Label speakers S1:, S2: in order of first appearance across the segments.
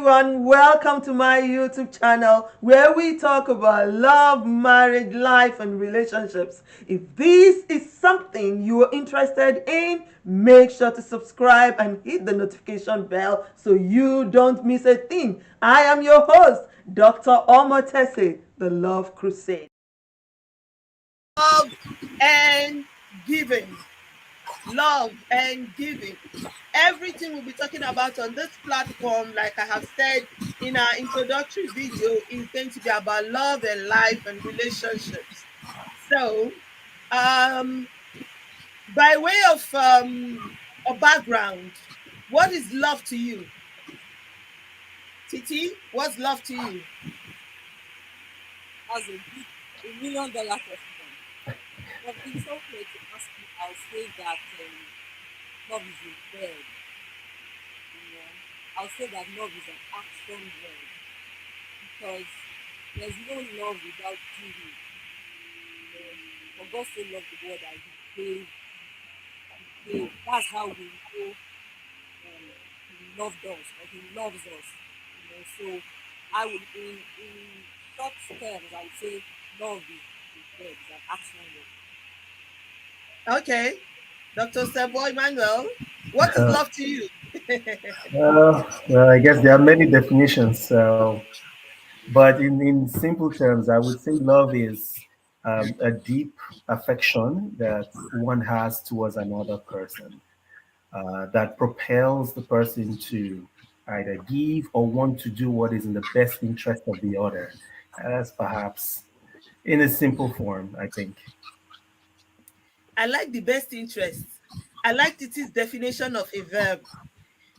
S1: everyone. Welcome to my YouTube channel where we talk about love, marriage, life, and relationships. If this is something you are interested in, make sure to subscribe and hit the notification bell so you don't miss a thing. I am your host, Dr. Omotese, the Love Crusade. Love and giving. Love and giving. Everything we'll be talking about on this platform, like I have said in our introductory video, is going to be about love and life and relationships. So, um, by way of a background, what is love to you? Titi, what's love to you?
S2: That's $1 million question. But in some way to ask me, I'll say that love is a verb. You know, I'll say that love is an action word because there's no love without giving. You know, for God so loved the world that He gave. He gave. That's how we know He loved us or He loves us. You know, so I would, in short terms, I would say love is a verb, is an action word.
S1: Okay, Dr. Sebo Emmanuel, what is love to you?
S3: Well, I guess there are many definitions. But in simple terms, I would say love is a deep affection that one has towards another person that propels the person to either give or want to do what is in the best interest of the other. That's perhaps in a simple form, I think.
S1: I like the best interest. I like Titi's definition of a verb.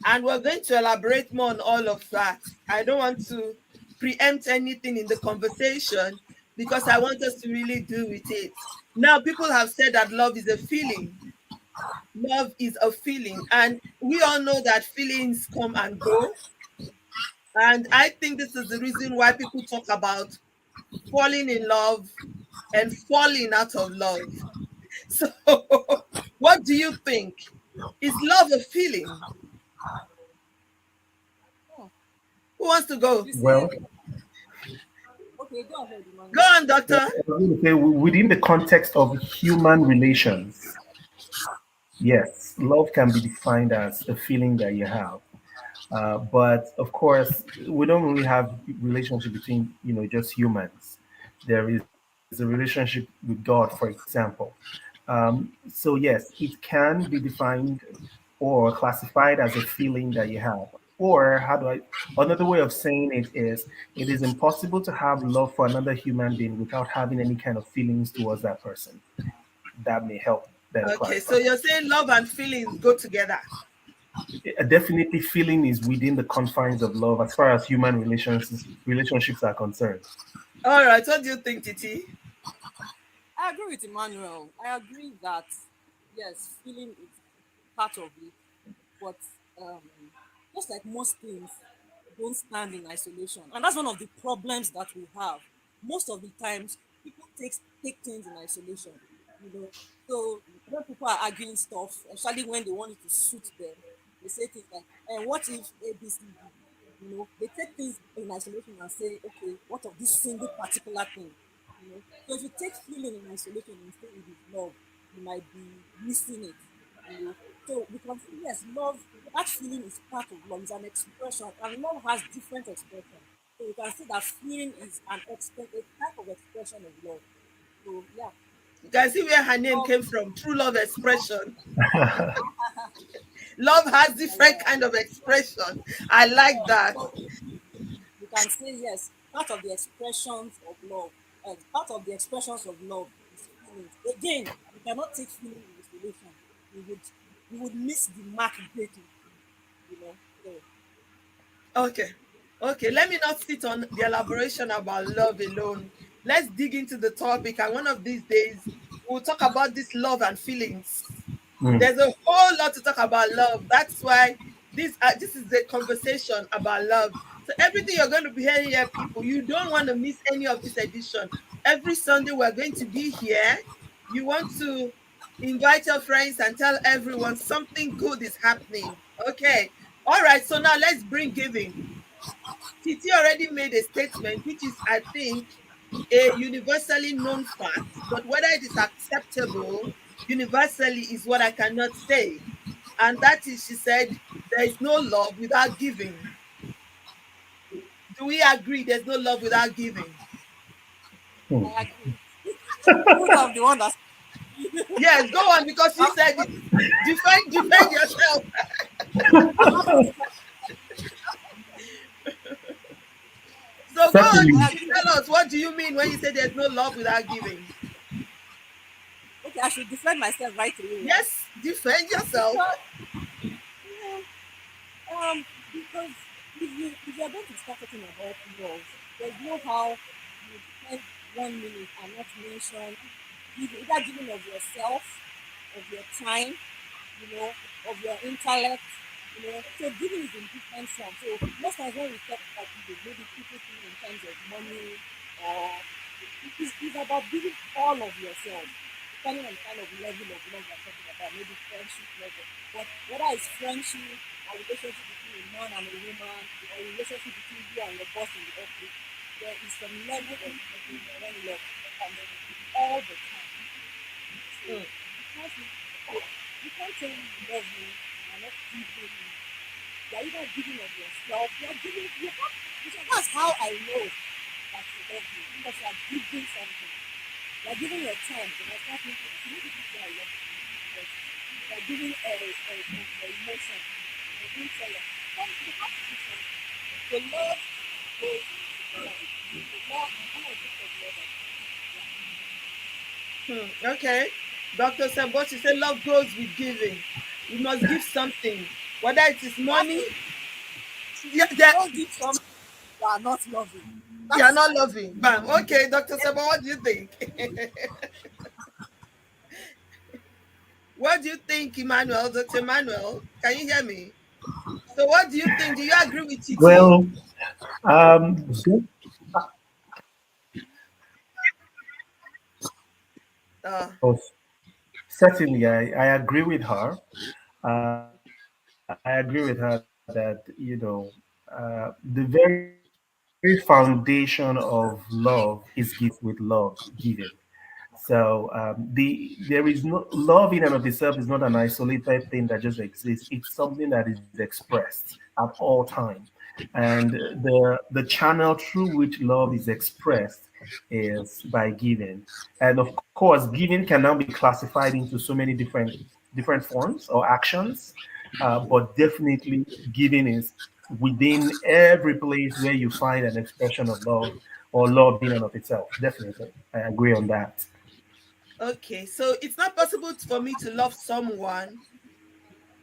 S1: And we're going to elaborate more on all of that. I don't want to preempt anything in the conversation because I want us to really do with it. Now, people have said that love is a feeling. Love is a feeling. And we all know that feelings come and go. And I think this is the reason why people talk about falling in love and falling out of love. So, what do you think? Is love a feeling?
S2: Oh,
S1: Who wants to go?
S2: you see,
S3: Well,
S2: okay, go ahead,
S1: Go
S2: Emmanuel.
S1: on, doctor.
S3: I was going to say within the context of human relations, yes, love can be defined as a feeling that you have. But of course, we don't only have relationship between just humans. There is a relationship with God, for example. So yes, it can be defined or classified as a feeling that you have. Or how do I? Another way of saying it is impossible to have love for another human being without having any kind of feelings towards that person. That may help better
S1: Okay,
S3: clarify.
S1: so you're saying love and feelings go together.
S3: Definitely feeling is within the confines of love as far as human relationships are concerned.
S1: All right, what do you think, Titi?
S2: I agree with Emmanuel. I agree that yes, feeling is part of it, but um, just like most things, don't stand in isolation, and that's one of the problems that we have. Most of the times, people take things in isolation. You know, so when people are arguing stuff, especially when they want it to suit them, they say things like, "And what if A, B, C, D?" You know, they take things in isolation and say, "Okay, what of this single particular thing?" You know, so if you take feeling in isolation and say it is love, you might be missing it. You know, so we can see yes, love, that feeling is part of love, it's an expression, and love has different expressions. So you can see that feeling is a type of expression of love. So yeah,
S1: You can see where her name
S2: love,
S1: came from. True love expression. Love has different
S2: yeah.
S1: kind of expression. I like that.
S2: So you can say yes, part of the expressions of love, part of the expressions of love is feelings. Again, you cannot take feeling in isolation. You would you would miss the mark greatly. You know. So
S1: Okay. Okay, let me not sit on the elaboration about love alone. Let's dig into the topic, and one of these days we'll talk about this love and feelings.
S3: Mm.
S1: There's a whole lot to talk about love. That's why this is a conversation about love. So everything you're going to be hearing here, people, you don't want to miss any of this edition. Every Sunday we're going to be here. You want to invite your friends and tell everyone something good is happening. Okay. All right. So now let's bring giving. Titi already made a statement, which is, I think, a universally known fact, but whether it is acceptable universally is what I cannot say. And that is, she said, there is no love without giving. Do we agree there's no love without giving?
S3: Hmm.
S2: I agree. Even I'm the one that's
S1: Yes, go on, because you said it. Defend yourself.
S2: I'm not going to
S1: So go on,
S3: Certainly.
S2: I
S1: Titi,
S2: agree.
S1: tell us, what do you mean when you say there's no love without giving?
S2: Okay, I should defend myself right away, right?
S1: Yes, defend yourself.
S2: Because yeah, because if you're going to start talking about love, there's no how you spend 1 minute and not mention either giving of yourself, of your time, of your intellect. So giving is in different forms. So most times when we talk about giving, maybe people think in terms of money or it's about giving all of yourself, depending on the kind of level of love we're talking about, maybe friendship level. But whether it's friendship or relationship between a man and a woman or a relationship between you and your boss in the office, there is some level of giving when love comes in all the time. So
S1: Mm,
S2: you can't say you love me and you're not giving me. You're either giving of yourself, you're giving you have that's how I know that you love me because you're giving something. You're giving your time. When I start thinking, maybe this guy love me because you're giving a emotion, an intellect. Then you have to do something. The love goes together with giving. The love, when I think of love, I think yeah.
S1: okay. Dr. Sambos, you say love grows with giving. We must give something, whether it is
S2: You have
S1: money.
S2: to,
S1: Yeah,
S2: if you don't give something, you are not loving.
S1: you
S2: That
S1: are
S2: is
S1: not
S2: my
S1: loving. Bam. Okay, Dr. Sambos, what do you think? What do you think, Emmanuel? Dr. Emmanuel, can you hear me? So, what do you think? Do you agree with Titi?
S3: Well, um,
S1: Uh,
S3: oh, certainly, I agree with her. I agree with her that, the very foundation of love is gift with love given. So there is no love in and of itself is not an isolated thing that just exists. It's something that is expressed at all time, and the channel through which love is expressed is by giving. And of course, giving can now be classified into so many different forms or actions, but definitely giving is within every place where you find an expression of love or love in and of itself. Definitely, I agree on that.
S1: okay, so it's not possible for me to love someone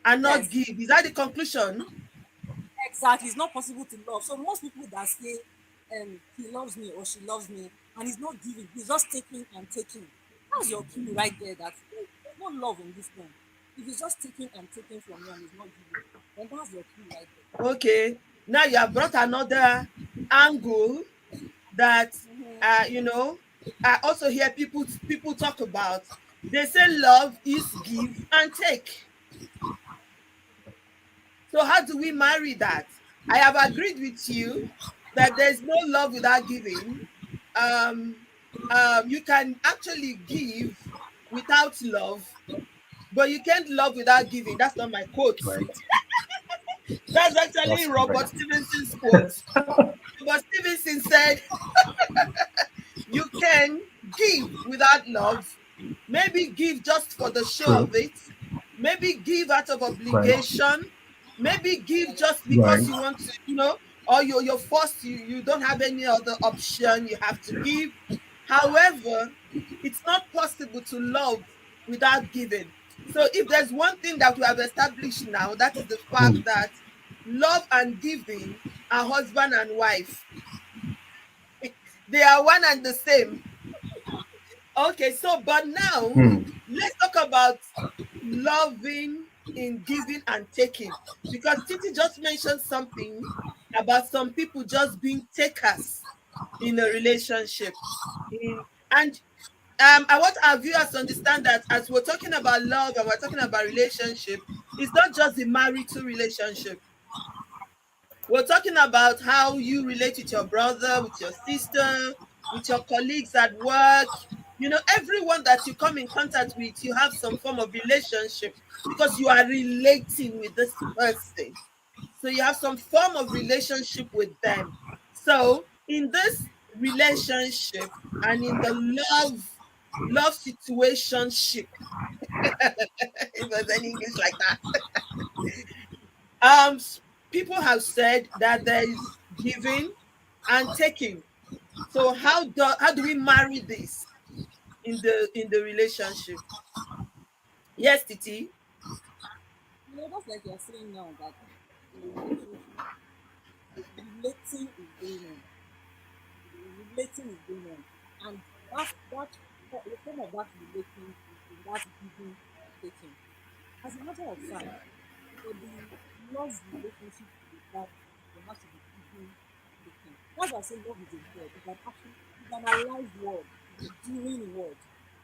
S1: and not
S2: yes.
S1: give. Is that the conclusion?
S2: Exactly. It's not possible to love. So most people that say he loves me or she loves me and he's not giving, he's just taking and taking. That's your clue right there that there's no love in this thing. If he's just taking and taking from you and he's not giving, then that's your clue right there.
S1: Okay, now you have brought another angle that I also hear people talk about. They say love is give and take. So how do we marry that? I have agreed with you that there's no love without giving. Um, you can actually give without love, but you can't love without giving. That's not my quote.
S3: Right.
S1: That's actually
S3: That's
S1: Robert
S3: correct.
S1: Stevenson's quote. Robert Stevenson said, "You can give without love. Maybe give just for the show
S3: True.
S1: of it. Maybe give out of
S3: Right.
S1: obligation. Maybe give just
S3: Right.
S1: because you want to, or you're forced. You don't have any other option. You have to give. However, it's not possible to love without giving. So if there's one thing that we have established now, that is the fact
S3: Hmm.
S1: that love and giving are husband and wife. They are one and the same. Okay, so but now
S3: Hmm.
S1: let's talk about loving in giving and taking, because Titi just mentioned something about some people just being takers in a relationship. And I want our viewers to understand that as we're talking about love and we're talking about relationship, it's not just the marital relationship. We're talking about how you relate with your brother, with your sister, with your colleagues at work. Everyone that you come in contact with, you have some form of relationship because you are relating with this person. So you have some form of relationship with them. So in this relationship and in the love situationship, if there's any English like that, people have said that there is giving and taking. So how do we marry this in the relationship? Yes, Titi.
S2: Just like you're saying now that in a relationship, relating is going on. Relating is going on. And that the form of that relating is in that giving and taking. As a matter of fact, for the love relationship to be viable, there has to be giving and taking. That's why I say love is a word. It's an action, it's an alive word, it's a doing word.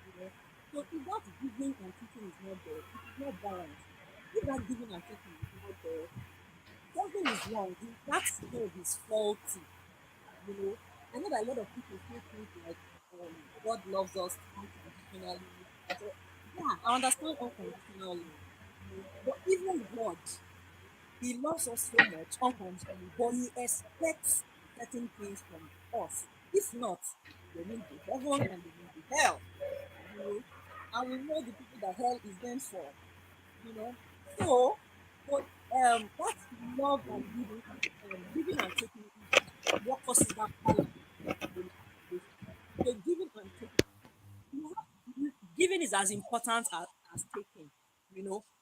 S2: You know. So if that giving and taking is not there, it is not balanced. If that giving and taking is not there, something is wrong. That love is faulty. You know, I know that a lot of people still think like God loves us unconditionally. And so, yeah, I understand unconditional love. But even God, He loves us so much unconditionally, but He expects certain things from us. If not, there won't be heaven and there won't be hell. You know, and we know the people that hell is meant for. You know, so but that love and giving and taking is what causes that balance in the relationship. So giving and taking, you giving is as important as taking,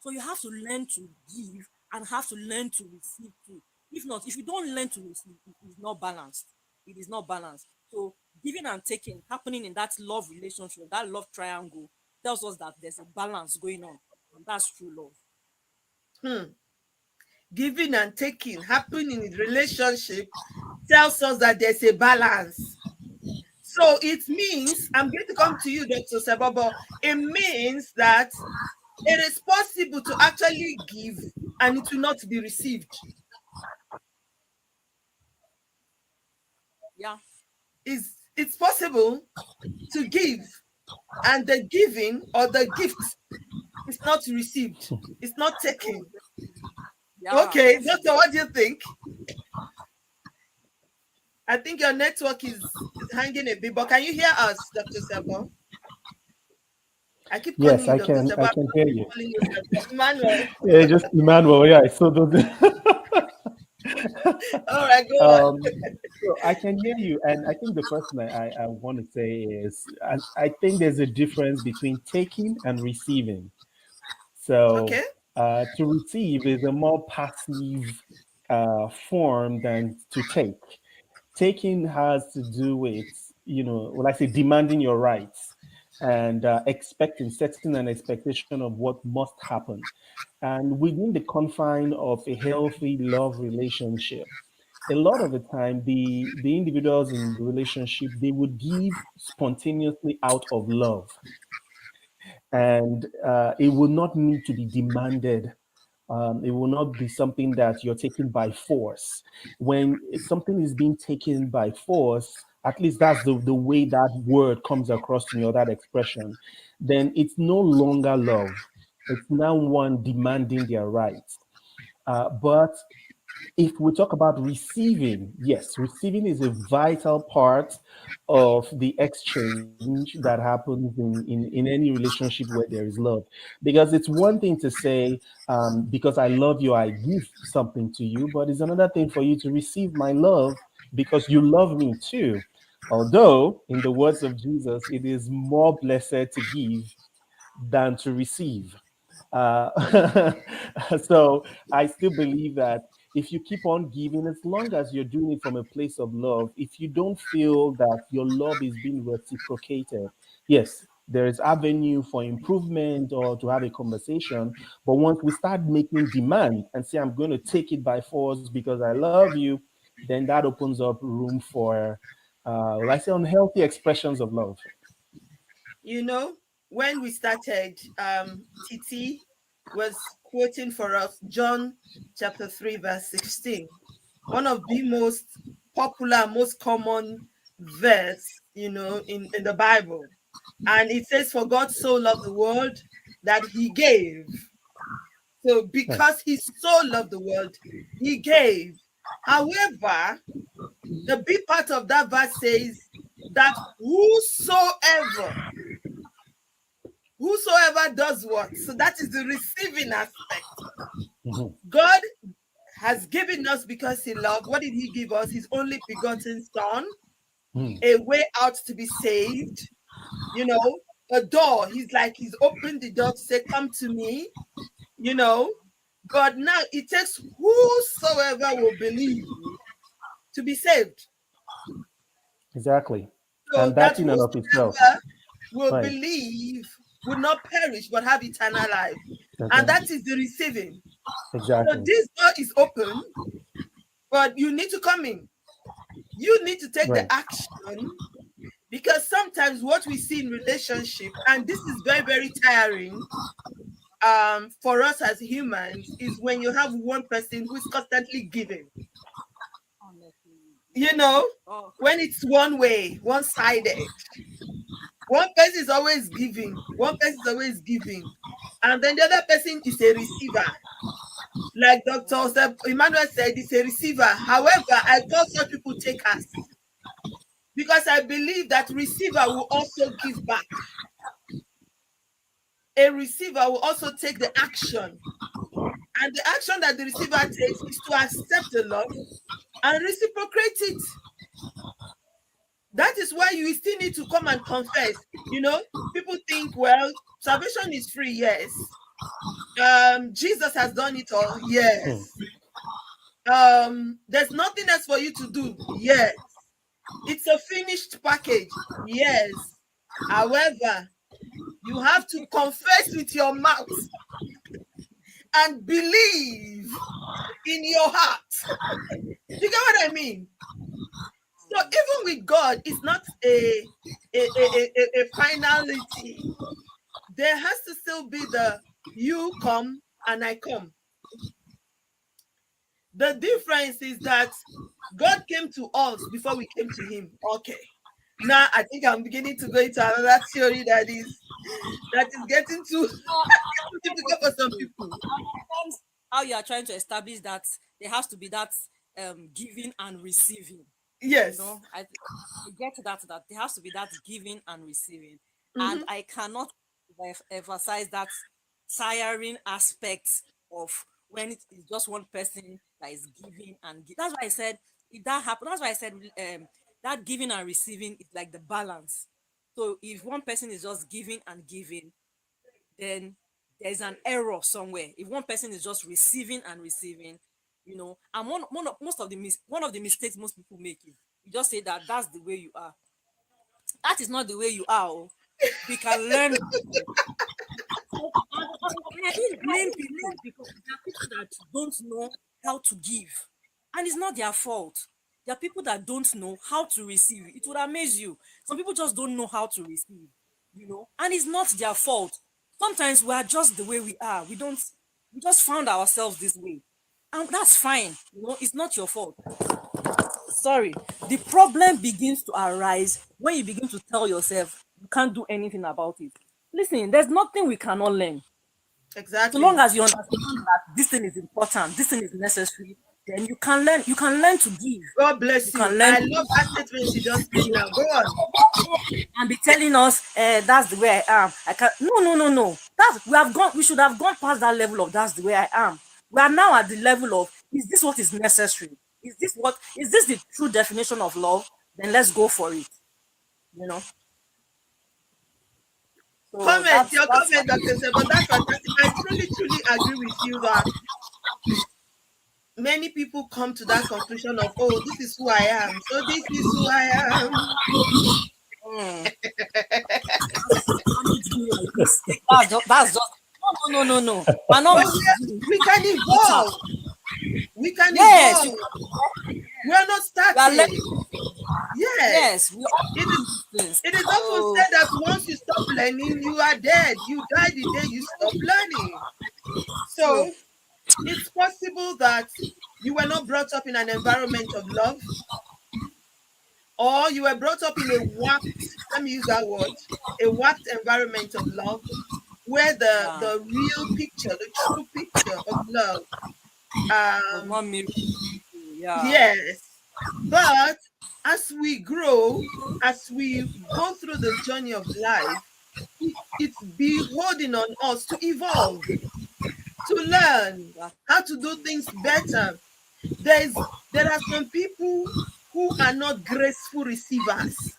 S2: so you have to learn to give and have to learn to receive too. If not, if you don't learn to receive, it is not balanced. It is not balanced. So giving and taking happening in that love relationship, that love triangle, tells us that there's a balance going on, and that's true love.
S1: Hmm. Giving and taking happening in relationship tells us that there's a balance. So it means, I'm going to come to you, Dr. Sabobo. It means that it is possible to actually give and it will not be received.
S2: Yeah.
S1: It's possible to give and the giving or the gift is not received. It's not
S2: Oh,
S1: taken.
S2: yeah,
S1: Okay,
S2: definitely.
S1: Doctor, what do you think? I think your network is hanging a bit, but can you hear us, Dr. Sabo? I keep calling
S4: Yes,
S1: you Dr.
S4: I
S1: Sabo.
S4: can hear you.
S1: I'm calling you Emmanuel.
S4: Yeah, just Emmanuel. Yeah, so
S1: All right, go on.
S4: um, so I can hear you, and I think the first thing I want to say is I think there's a difference between taking and receiving. So
S1: Okay.
S4: to receive is a more passive form than to take. Taking has to do with, well, I say demanding your rights and expecting, setting an expectation of what must happen. And within the confine of a healthy love relationship, a lot of the time the individuals in the relationship, they would give spontaneously out of love, and it will not need to be demanded. It will not be something that you're taking by force. When something is being taken by force, at least that's the way that word comes across to me, or that expression, then it's no longer love. It's now one demanding their rights. But if we talk about receiving, yes, receiving is a vital part of the exchange that happens in any relationship where there is love. Because it's one thing to say, because I love you, I give something to you, but it's another thing for you to receive my love because you love me too. Although, in the words of Jesus, it is more blessed to give than to receive. Uh, so I still believe that if you keep on giving, as long as you're doing it from a place of love, if you don't feel that your love is being reciprocated, yes, there is avenue for improvement or to have a conversation. But once we start making demand and say, I'm going to take it by force because I love you, then that opens up room for, well, I say, unhealthy expressions of love.
S1: You know, when we started, Titi was quoting for us John chapter 3, verse 16. one of the most popular, most common verse, in the Bible. And it says, "For God so loved the world that he gave." So because he so loved the world, he gave. However, the big part of that verse says that whosoever does what? So that is the receiving aspect.
S4: Mhm.
S1: God has given us because he loved. What did he give us? His only begotten son,
S4: Mhm.
S1: a way out to be saved, a door. He's opened the door to say, "Come to me," But now it takes whosoever will believe to be saved.
S4: Exactly.
S1: So
S4: And
S1: that
S4: that in and of itself.
S1: whosoever will
S4: Right.
S1: believe will not perish but have eternal life. And
S4: Okay.
S1: that is the receiving. So
S4: Exactly.
S1: this door is open, but you need to come in. You need to take
S4: Right.
S1: the action, because sometimes what we see in relationship, and this is very, very tiring for us as humans, is when you have one person who is constantly giving.
S2: Honestly.
S1: You know,
S2: Oh,
S1: when it's one way, one-sided. One person is always giving, one person is always giving, and then the other person is a receiver. Like Dr. Emmanuel said, it's a receiver. However, I call such people takers, because I believe that receiver will also give back. A receiver will also take the action, and the action that the receiver takes is to accept the love and reciprocate it. That is why you still need to come and confess. People think, well, salvation is free, yes. Jesus has done it all,
S4: Hmm.
S1: yes. There's nothing else for you to do, yes. It's a finished package, yes. However, you have to confess with your mouth and believe in your heart. You get what I mean? So even with God, it's not a finality. There has to still be the "you come and I come." The difference is that God came to us before we came to him. Okay. Now I think I'm beginning to go into another theory that is getting too difficult for some people.
S2: understand how you are trying to establish that there has to be that giving and receiving.
S1: Yes.
S2: I get that there has to be that giving and receiving, and
S1: Mm-hmm.
S2: I cannot emphasize that tiring aspect of when it is just one person that is giving and that's why I said if that happens. That's why I said that giving and receiving is like the balance. So if one person is just giving and giving, then there's an error somewhere. If one person is just receiving and receiving, and one of the mistakes most people make is you just say that that's the way you are. That is not the way you are. Oh. We can learn. And I didn't blame people because there are people that don't know how to give, and it's not their fault. There are people that don't know how to receive. It would amaze you. Some people just don't know how to receive, and it's not their fault. Sometimes we are just the way we are. We just found ourselves this way, and that's fine. It's not your fault. Sorry. The problem begins to arise when you begin to tell yourself you can't do anything about it. Listen, there's nothing we cannot learn. So long
S1: Exactly.
S2: as you understand that this thing is important, this thing is necessary, then you can learn. You can learn to give.
S1: God
S2: You
S1: bless you.
S2: can learn
S1: I
S2: to
S1: love that statement you just made now. Go on.
S2: and be telling us, that's the way I am. I can no, no, no, no. That's we have gone. We should have gone past that level of that's the way I am. We are now at the level of is this what is necessary? Is this the true definition of love? Then let's go for it. You know. So
S1: Comment,
S2: that's
S1: your
S2: that's
S1: comment, Dr. Sebo. That's fantastic. I truly, truly agree with you that many people come to that conclusion of, oh, this is who I am. So this is who I am.
S2: mm, manage me like this. That's just no, no, no, no, no. We're not
S1: But
S2: managing.
S1: we can
S2: Bitter.
S1: evolve. We can
S2: Yes,
S1: evolve. We are not
S2: we are
S1: static.
S2: learning.
S1: Yes.
S2: Yes, we all
S1: It
S2: do
S1: is
S2: these things.
S1: it is often
S2: So
S1: said that once you stop learning, you are dead. You die the day you stop learning.
S2: true.
S1: So it's possible that you were not brought up in an environment of love, or you were brought up in a warped, let me use that word, a warped environment of love, where
S2: Yeah,
S1: the real picture, the true picture of love,
S2: was
S1: um
S2: not mirrored. Yeah,
S1: yes. But as we grow, as we go through the journey of life, it's beholding on us to evolve, to learn
S2: that's
S1: how to do things better. There are some people who are not graceful receivers.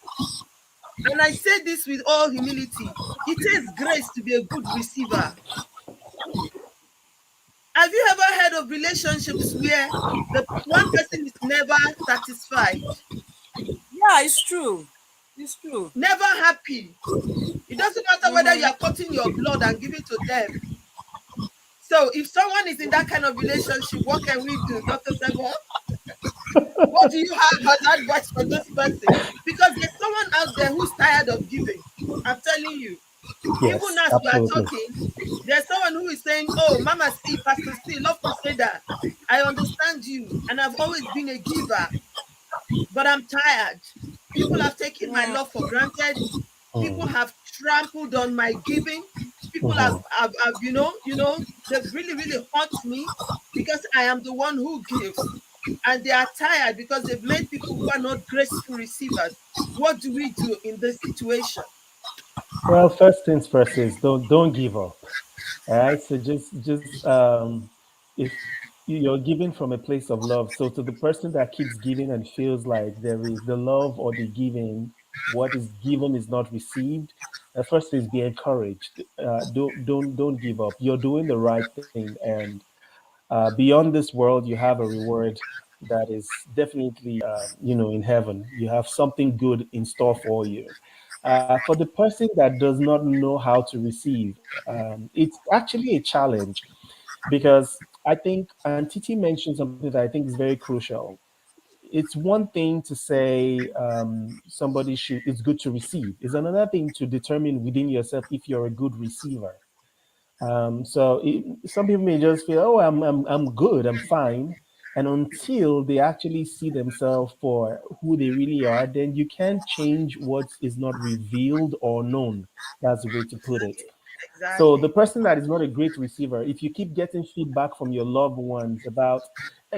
S1: And I say this with all humility. It takes grace to be a good receiver. Have you ever heard of relationships where the one person is never satisfied,
S2: yeah. It's true. It's true.
S1: never happy? It doesn't matter whether you
S2: Mm-hmm.
S1: are cutting your blood and giving to them. So if someone is in that kind of relationship, what can we do, Dr. Sebo? What do you have as advice for this person? Because there's someone out there who's tired of giving. I'm telling you. Even
S4: Yes,
S1: as we are
S4: absolutely.
S1: talking, there's someone who is saying, "Oh, Mama C, Pastor C, Love Crusader, I understand you, and I've always been a giver, but I'm tired. People have taken my
S2: Mm,
S1: love for granted. People
S4: Mm,
S1: have trampled on my giving. People
S4: mhm.
S1: have they've really, really hurt me because I am the one who gives. And they are tired because they've met people who are not graceful receivers. What do we do in this situation?"
S4: Well, first things first is don't give up. All right. So just if you're giving from a place of love, so to the person that keeps giving and feels like there is the love or the giving, what is given is not received. First is be encouraged. Don't give up. You're doing the right thing, and beyond this world, you have a reward that is definitely in heaven. You have something good in store for you. For the person that does not know how to receive, it's actually a challenge because I think, and Titi mentioned something that I think is very crucial. It's one thing to say somebody should, it's good to receive. It's another thing to determine within yourself if you're a good receiver. Some people may just feel, oh, I'm good, I'm fine. And until they actually see themselves for who they really are, then you can't change what is not revealed or known. That's the way to put it.
S1: Exactly.
S4: So the
S1: Exactly.
S4: person that is not a great receiver, if you keep getting feedback from your loved ones about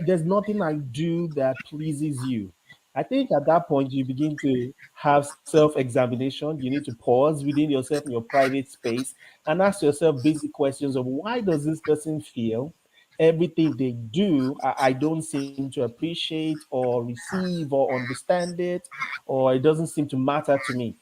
S4: there's nothing I do that pleases you, I think at that point you begin to have self-examination. You need to pause within yourself in your private space and ask yourself basic questions of why does this person feel everything they do I don't seem to appreciate or receive or understand it, or it doesn't seem to matter to me.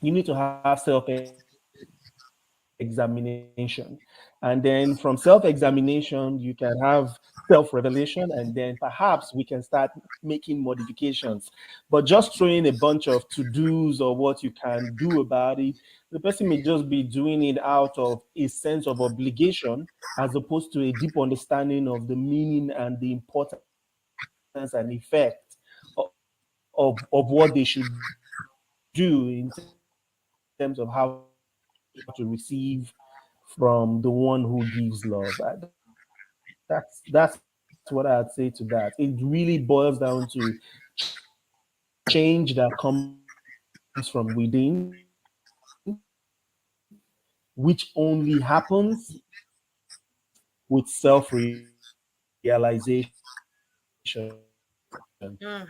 S4: You need to have self-examination. And then from self-examination, you can have self-revelation, and then perhaps we can start making modifications. But just throwing a bunch of to-dos or what you can do about it, the person may just be doing it out of a sense of obligation as opposed to a deep understanding of the meaning and the importance and effect of what they should do in terms of how to receive from the one who gives love. That's what I'd say to that. It really boils down to changing that comes from within, which only happens with self-realization. And
S1: Mm.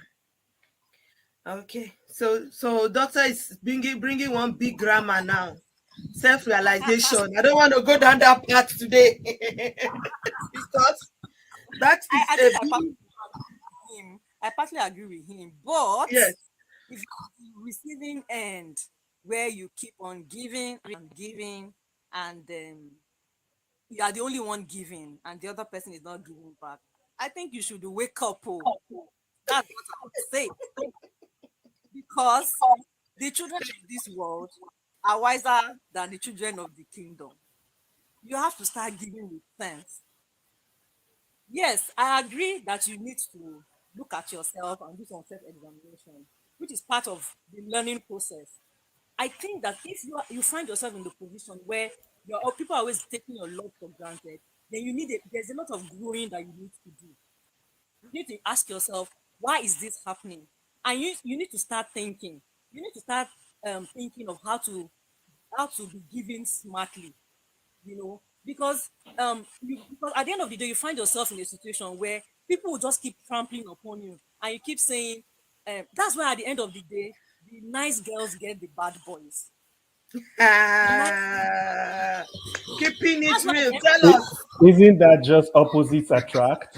S1: Okay. So doctor is bringing one big grammar now. Self-realization. I don't want to go down that path today because that is
S2: I
S1: a
S2: think I
S1: big,
S2: partly agree with him. I partly agree with him. But
S1: yes.
S2: if you're the receiving end, where you keep on giving and giving, and you are the only one giving, and the other person is not giving back, I think you should wake up. Oh, that's what I would say. Because the children of this world are wiser than the children of the kingdom. You have to start giving with sense. Yes, I agree that you need to look at yourself and do some self-examination, which is part of the learning process. I think that if you find yourself in the position where people are always taking your love for granted, then there's a lot of growing that you need to do. You need to ask yourself, why is this happening? And you need to start thinking. You need to start thinking of how to be giving smartly, because because at the end of the day you find yourself in a situation where people will just keep trampling upon you, and you keep saying, that's why at the end of the day the nice girls get the bad boys. The nice
S1: Ah, keeping it
S2: That's why at
S1: real.
S2: the end,
S1: Tell us.
S4: Isn't that just opposites attract?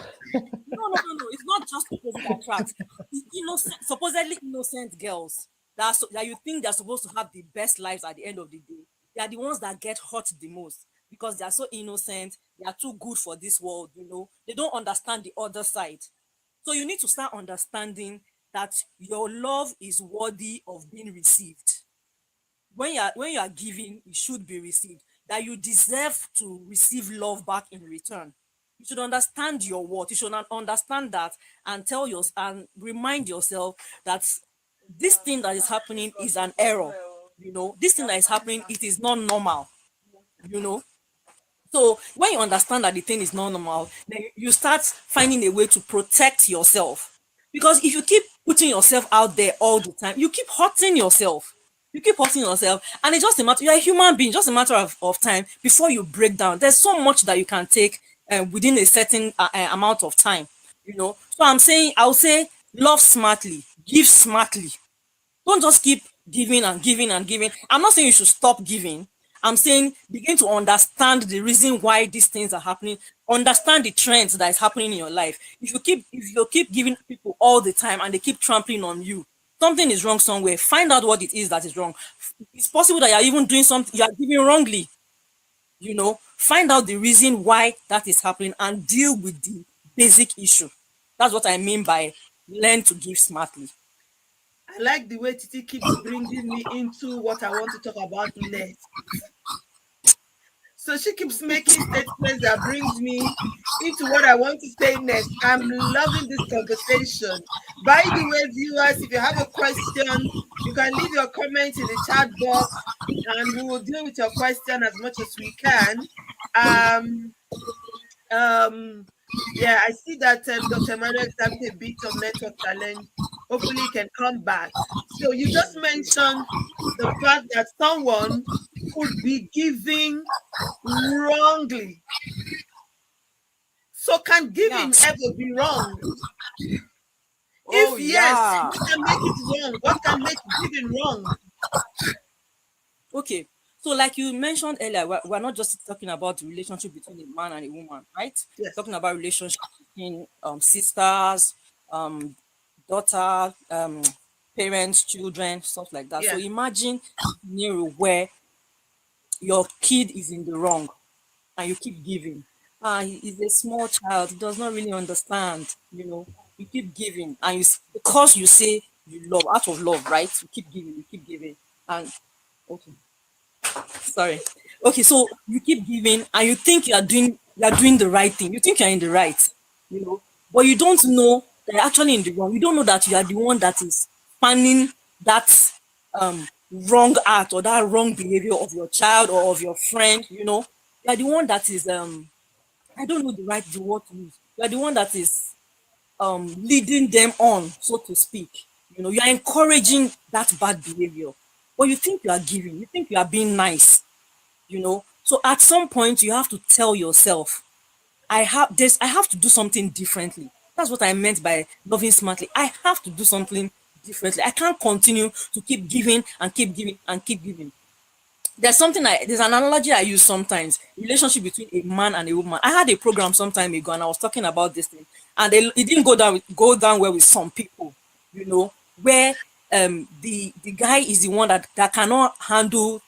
S2: no, it's not just opposite attract. The innocent, supposedly innocent girls that you think they're supposed to have the best lives at the end of the day, they are the ones that get hurt the most because they are so innocent. They are too good for this world. They don't understand the other side. So you need to start understanding that your love is worthy of being received. When you are giving, it should be received. That you deserve to receive love back in return. You should understand your worth. You should understand that, and and remind yourself that this thing that is happening is an error. This thing that is happening, it is not normal. You know, so when you understand that the thing is not normal, then you start finding a way to protect yourself. Because if you keep putting yourself out there all the time, you keep hurting yourself. You keep hurting yourself, and it's just a matter. You're a human being, just a matter of time before you break down. There's so much that you can take within a certain amount of time. So I'll say, love smartly, give smartly. Don't just keep giving and giving and giving. I'm not saying you should stop giving. I'm saying begin to understand the reason why these things are happening. Understand the trends that is happening in your life. If you keep giving people all the time and they keep trampling on you, something is wrong somewhere. Find out what it is that is wrong. It's possible that you're even doing something, you are giving wrongly. Find out the reason why that is happening and deal with the basic issue. That's what I mean by learn to give smartly.
S1: I like the way Titi keeps bringing me into what I want to talk about next. So she keeps making statements that brings me into what I want to say next. I'm loving this conversation. By the way, viewers, if you have a question, you can leave your comment in the chat box and we will deal with your question as much as we can. Um, um, yeah, I see that Dr. Emmanuel is having a bit of network challenge. Hopefully, he can come back. So you just mentioned the fact that someone could be giving wrongly. So can
S2: Yeah.
S1: giving ever be wrong?
S2: Oh
S1: If yes,
S2: yeah.
S1: what can make it wrong? What can make giving wrong?
S2: Okay. So like you mentioned earlier, we're not just talking about the relationship between a man and a woman, right?
S1: Yes.
S2: Talking about relationship between sisters, um, daughter, parents, children, stuff like that. So
S1: Yeah.
S2: imagine a scenario where your kid is in the wrong and you keep giving. He's a small child, he does not really understand. You keep giving, and because you say you love, out of love, right? You keep giving. And okay, sorry. Okay, so you keep giving and you think you are doing the right thing. You think you're in the right, but you don't know that you're actually in the wrong. You don't know that you are the one that is fanning that wrong act or that wrong behavior of your child or of your friend. You are the one that is I don't know the word to use. You are the one that is leading them on, so to speak. You are encouraging that bad behavior. But you think you are giving, you think you are being nice. So at some point you have to tell yourself, I have to do something differently. That's what I meant by loving smartly. I have to do something differently. I can't continue to keep giving and keep giving and keep giving. There's an analogy I use sometimes, relationship between a man and a woman. I had a program some time ago and I was talking about this thing, and it didn't go down well with some people, where the guy is the one that cannot handle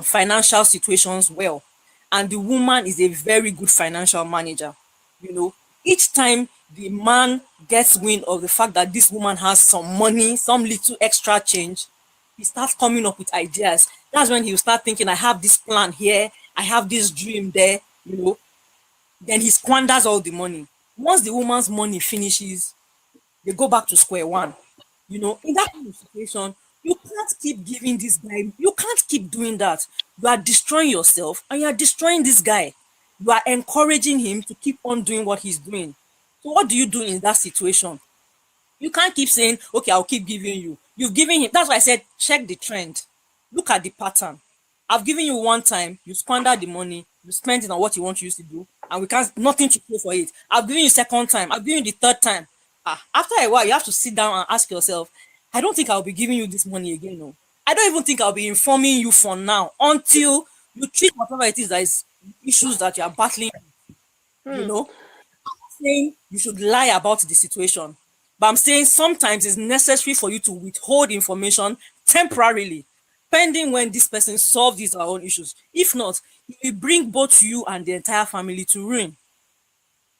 S2: financial situations well, and the woman is a very good financial manager. you know each time the man gets wind of the fact that this woman has some money, some little extra change, he starts coming up with ideas. That's when he'll start thinking, I have this plan here, I have this dream there. Then he squanders all the money. Once the woman's money finishes, they go back to square one. In that kind of situation, you can't keep giving this guy, you can't keep doing that. You are destroying yourself and you are destroying this guy. You are encouraging him to keep on doing what he's doing. So what do you do in that situation? You can't keep saying, okay, I'll keep giving you. You've given him. That's why I said, check the trend. Look at the pattern. I've given you one time, you squander the money, you spend it on what you want to use to do, and we can't, nothing to pay for it. I've given you second time, I've given you the third time. After a while, you have to sit down and ask yourself, I don't think I'll be giving you this money again. No. I don't even think I'll be informing you for now until you treat whatever it is that is issues that you are battling, you know. Saying you should lie about the situation, but I'm saying sometimes it's necessary for you to withhold information temporarily, pending when this person solves these our own issues. If not, it will bring both you and the entire family to ruin.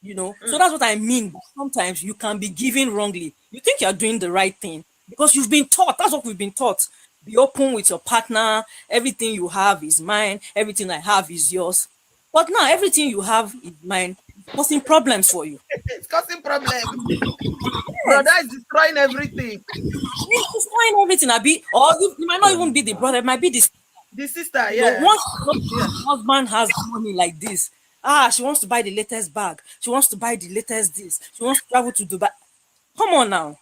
S2: You know, so that's what I mean. Sometimes you can be given wrongly. You think you're doing the right thing because you've been taught. That's what we've been taught. Be open with your partner. Everything you have is mine. Everything I have is yours. But now everything you have is mine, causing problems for you.
S1: It's causing problems. Brother is destroying everything.
S2: It's destroying everything. Or it might not even be the brother. It might be
S1: the sister.
S2: You know, once the husband has money like this, she wants to buy the latest bag. She wants to buy the latest this. She wants to travel to Dubai. Come on now.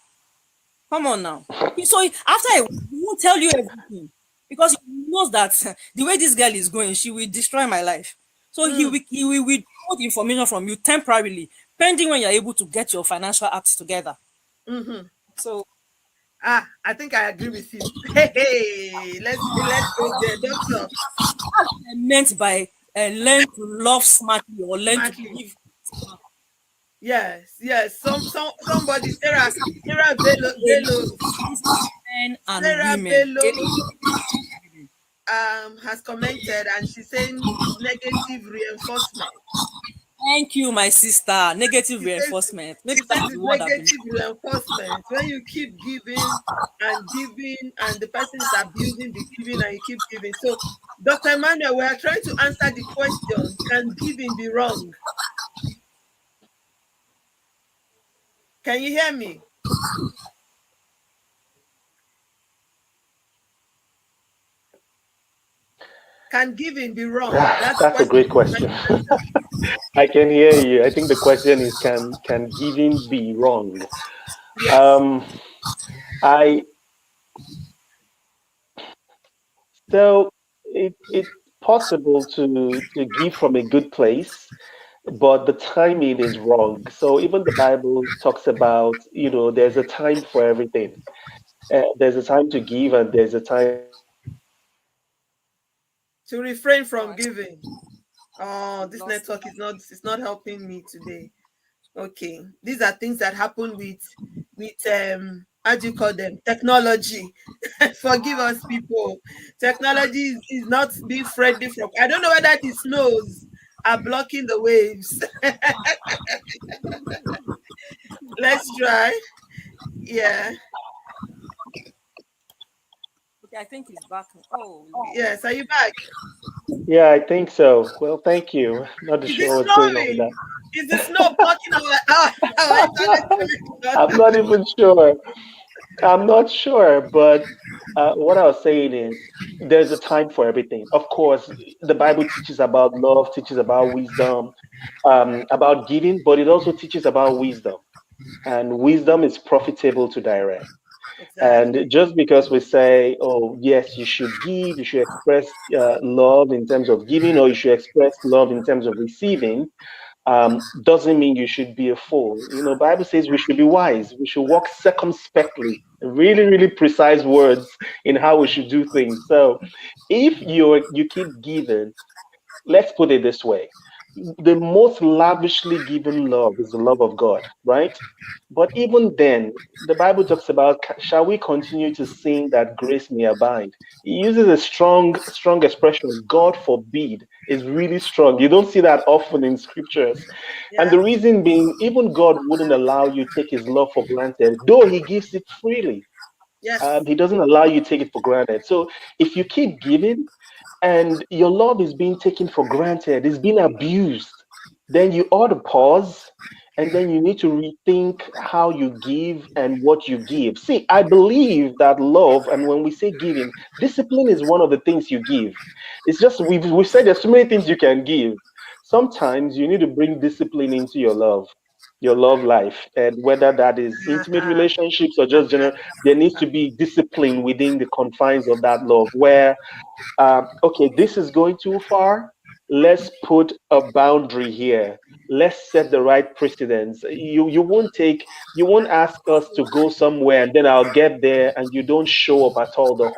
S2: So after he won't tell you everything because he knows that the way this girl is going, she will destroy my life. So he will withhold information from you temporarily, pending when you're able to get your financial acts together. So
S1: I think I agree with you. Hey, let's go there, doctor.
S2: What I meant by learn to love smartly or learn to give.
S1: Yes. Somebody, Sarah Bello,
S2: Men and
S1: Sarah
S2: women.
S1: Bello, has commented, and she's saying negative reinforcement.
S2: Thank you, my sister. Negative reinforcement. Maybe that's the word
S1: negative reinforcement. When you keep giving, and the person is abusing the giving, and you keep giving. So, Dr. Emmanuel, we are trying to answer the question: can giving be wrong? Can you hear me? Can giving be wrong?
S4: That's a great question. I can hear you. I think the question is, can giving be wrong? Yes. So it's possible to give from a good place, but the timing is wrong. So even the Bible talks about, there's a time for everything. There's a time to give, and there's a time
S1: to refrain from giving. Oh, this network is not helping me today. Okay, these are things that happen with how do you call them? Technology. Forgive us, people. Technology is not being friendly from. I don't know whether the snows are blocking the waves. Let's try. Yeah.
S2: Okay, I think he's back. Oh,
S1: yes. Are you back?
S4: Yeah, I think so. Well, thank you. Not sure what's going on with that.
S1: Is the snow blocking
S4: I'm not even sure. I'm not sure, but what I was saying is there's a time for everything. Of course, the Bible teaches about love, teaches about wisdom, about giving, but it also teaches about wisdom. And wisdom is profitable to direct. Exactly. And just because we say, oh, yes, you should give, you should express love in terms of giving, or you should express love in terms of receiving, doesn't mean you should be a fool. Bible says we should be wise. We should walk circumspectly. Really, really precise words in how we should do things. So if you keep giving, let's put it this way. The most lavishly given love is the love of God, right? But even then, the Bible talks about, shall we continue to sing that grace may abide? It uses a strong expression, God forbid, is really strong. You don't see that often in scriptures. Yeah. And the reason being, even God wouldn't allow you to take his love for granted, though he gives it freely. Yes. He doesn't allow you to take it for granted. So if you keep giving, and your love is being taken for granted, it's being abused, then you ought to pause, and then you need to rethink how you give and what you give. See, I believe that love, and when we say giving, discipline is one of the things you give. It's just, we've said there's so many things you can give. Sometimes you need to bring discipline into your love. your love life, and whether that is intimate relationships or just general, there needs to be discipline within the confines of that love, where okay, this is going too far. Let's put a boundary here. Let's set the right precedence. You won't ask us to go somewhere and then I'll get there and you don't show up at all the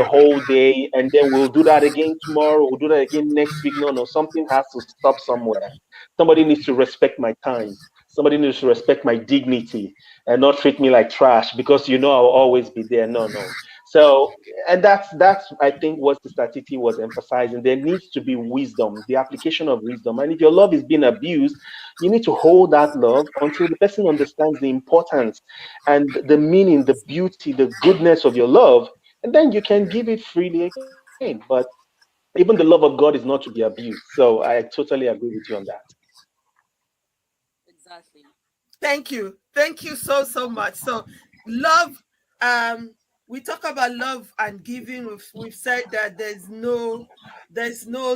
S4: whole day, and then we'll do that again tomorrow. We'll do that again next week. No, no, something has to stop somewhere. Somebody needs to respect my time. Somebody needs to respect my dignity and not treat me like trash because I'll always be there. No, no. So, and that's I think what Sister Titi was emphasizing. There needs to be wisdom, the application of wisdom. And if your love is being abused, you need to hold that love until the person understands the importance and the meaning, the beauty, the goodness of your love, and then you can give it freely again. But even the love of God is not to be abused. So I totally agree with you on that.
S2: Exactly.
S1: Thank you. Thank you so, so much. So love, we talk about love and giving. We've said that there's no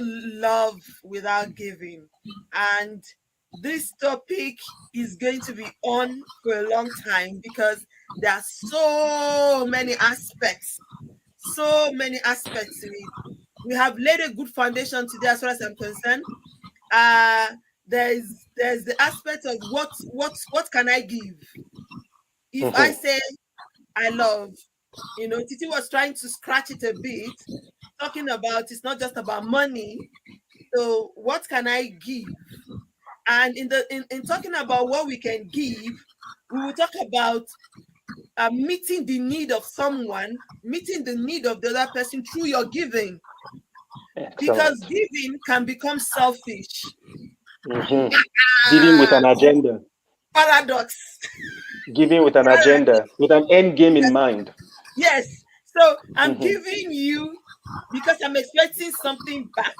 S1: love without giving. And this topic is going to be on for a long time because there are so many aspects to it. We have laid a good foundation today as far as I'm concerned. There's the aspect of what can I give? If I say I love, Titi was trying to scratch it a bit, talking about it's not just about money. So what can I give? And in talking about what we can give, we will talk about meeting the need of someone, meeting the need of the other person through your giving.
S4: Excellent.
S1: Because giving can become selfish.
S4: Giving with an agenda.
S1: Paradox.
S4: Giving with an agenda, with an end game in mind.
S1: Yes. So I'm giving you because I'm expecting something back.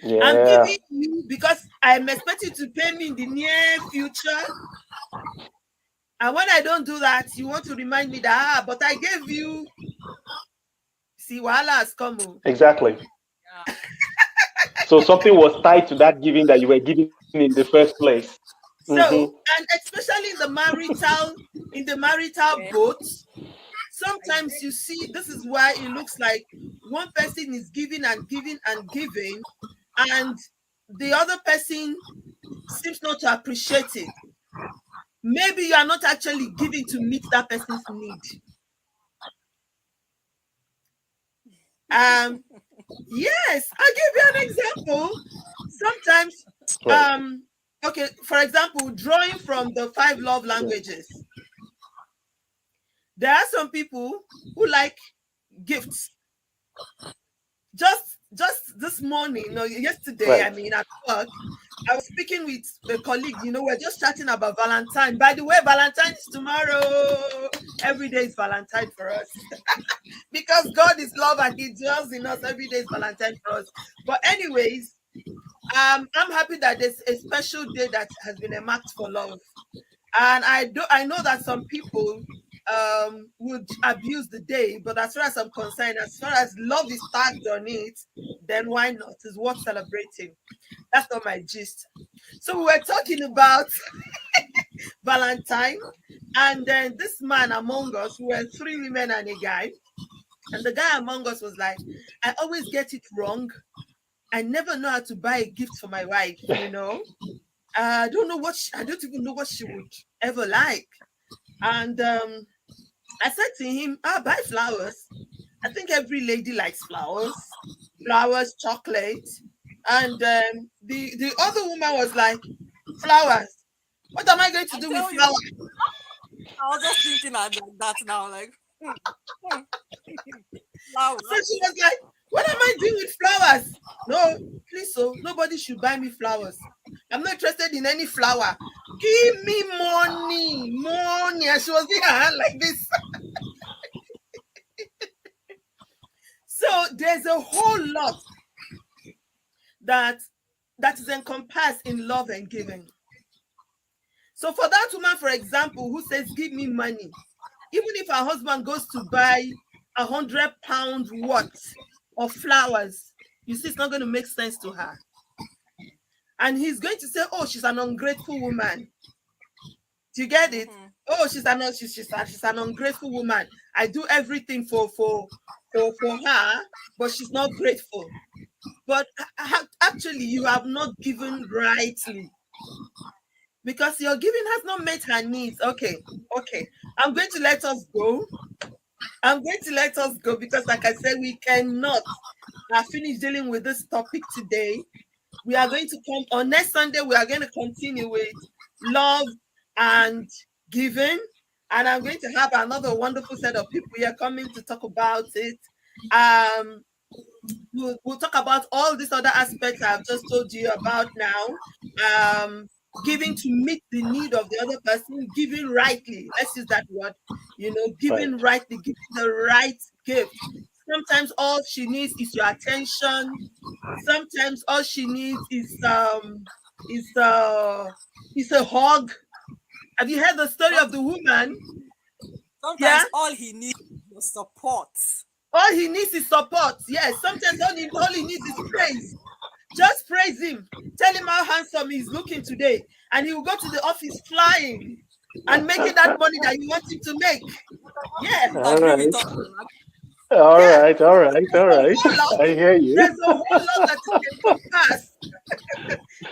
S4: Yeah.
S1: I'm giving you because I'm expecting to pay me in the near future. And when I don't do that, you want to remind me that, but I gave you. See, wahala has come.
S4: Exactly.
S2: Yeah.
S4: So something was tied to that giving that you were giving in the first place.
S1: So, and especially in the marital boat, sometimes you see, this is why it looks like one person is giving and giving and giving, and the other person seems not to appreciate it. Maybe you are not actually giving to meet that person's need. Yes, I'll give you an example. Sometimes, okay, for example, drawing from the 5 love languages. There are some people who like gifts. Just this morning, yesterday, I mean, at work, I was speaking with a colleague, we're just chatting about Valentine. By the way, Valentine is tomorrow. Every day is Valentine for us. Because God is love and He dwells in us. Every day is Valentine for us. But anyways, I'm happy that there's a special day that has been earmarked for love. And I know that some people would abuse the day, but as far as I'm concerned, as far as love is tagged on it, then why not? It's worth celebrating. That's not my gist. So we were talking about Valentine, and then this man among us, we were 3 women and a guy, and the guy among us was like, I always get it wrong. I never know how to buy a gift for my wife, I don't even know what she would ever like. And I said to him, buy flowers. I think every lady likes flowers, chocolate. And the other woman was like, flowers? What am I going to do with flowers?
S2: I was just thinking like that now, like, flowers.
S1: So she was like, what am I doing with flowers? No, please, nobody should buy me flowers. I'm not interested in any flower. Give me money. And she was in her hand like this. So there's a whole lot that is encompassed in love and giving. So for that woman, for example, who says, give me money, even if her husband goes to buy 100 pounds worth of flowers, you see, it's not going to make sense to her. and he's going to say, "Oh, she's an ungrateful woman." Do you get it?
S2: Mm-hmm.
S1: Oh, she's an ungrateful woman. I do everything for her, but she's not grateful. But actually, you have not given rightly, because your giving has not met her needs. Okay, okay. I'm going to let us go. I'm going to let us go because, like I said, we cannot finish dealing with this topic today. We are going to come on next Sunday. We are going to continue with love and giving, and I'm going to have another wonderful set of people here coming to talk about it. Um, we'll talk about all these other aspects I've just told you about now. Giving to meet the need of the other person, giving rightly. Let's use that word. Giving rightly, giving the right gift. Sometimes all she needs is your attention. Sometimes all she needs is a hug. Have you heard the story of the woman?
S2: Sometimes
S1: Yeah.
S2: all he needs is your support.
S1: All he needs is support. Yes. Sometimes all he needs is praise. Just praise him. Tell him how handsome he's looking today, and he will go to the office flying and making that money that you want him to make. Yeah.
S4: All
S2: Agree
S4: right.
S2: with us.
S4: All
S1: Yeah.
S4: right. All right. All right. I hear you.
S1: There's a whole lot that you can pass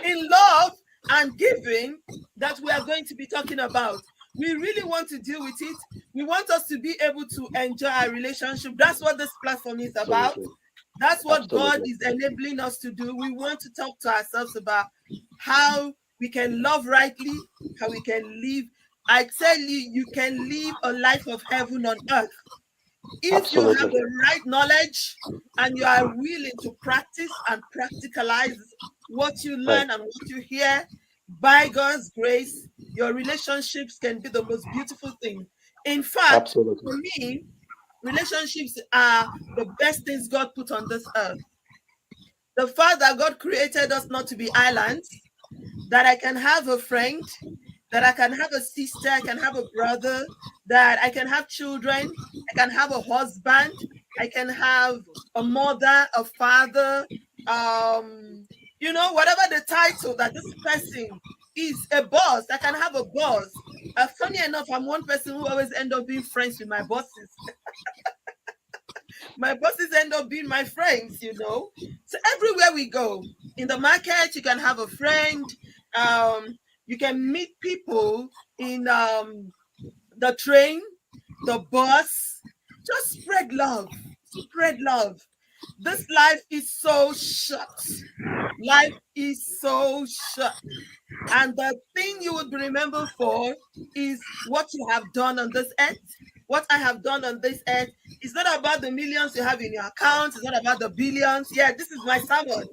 S1: in love and giving that we are going to be talking about. We really want to deal with it. We want us to be able to enjoy our relationship. That's what this platform is about.
S4: Absolutely.
S1: That's what God
S4: Absolutely.
S1: is enabling us to do. We want to talk to ourselves about how we can love rightly, how we can live. I tell you, you can live a life of heaven on earth if you have
S4: Absolutely.
S1: the right knowledge and you are willing to practice and practicalize what you learn and what you hear. By God's grace, your relationships can be the most beautiful thing. In fact,
S4: Absolutely.
S1: for me, relationships are the best things God put on this earth. The fact that God created us not to be islands, that I can have a friend, that I can have a sister, I can have a brother, that I can have children, I can have a husband, I can have a mother, a father, whatever the title that this person is, a boss, I can have a boss. Funny enough, I'm one person who always end up being friends with my bosses. My bosses end up being my friends. So everywhere we go, in the market, you can have a friend. You can meet people in the train, the bus. Just spread love. Spread love. This life is so short. Life is so short. And the thing you would be remembered for is what you have done on this earth. What I have done on this earth is not about the millions you have in your account. It's not about the billions. Yeah, this is my sermon.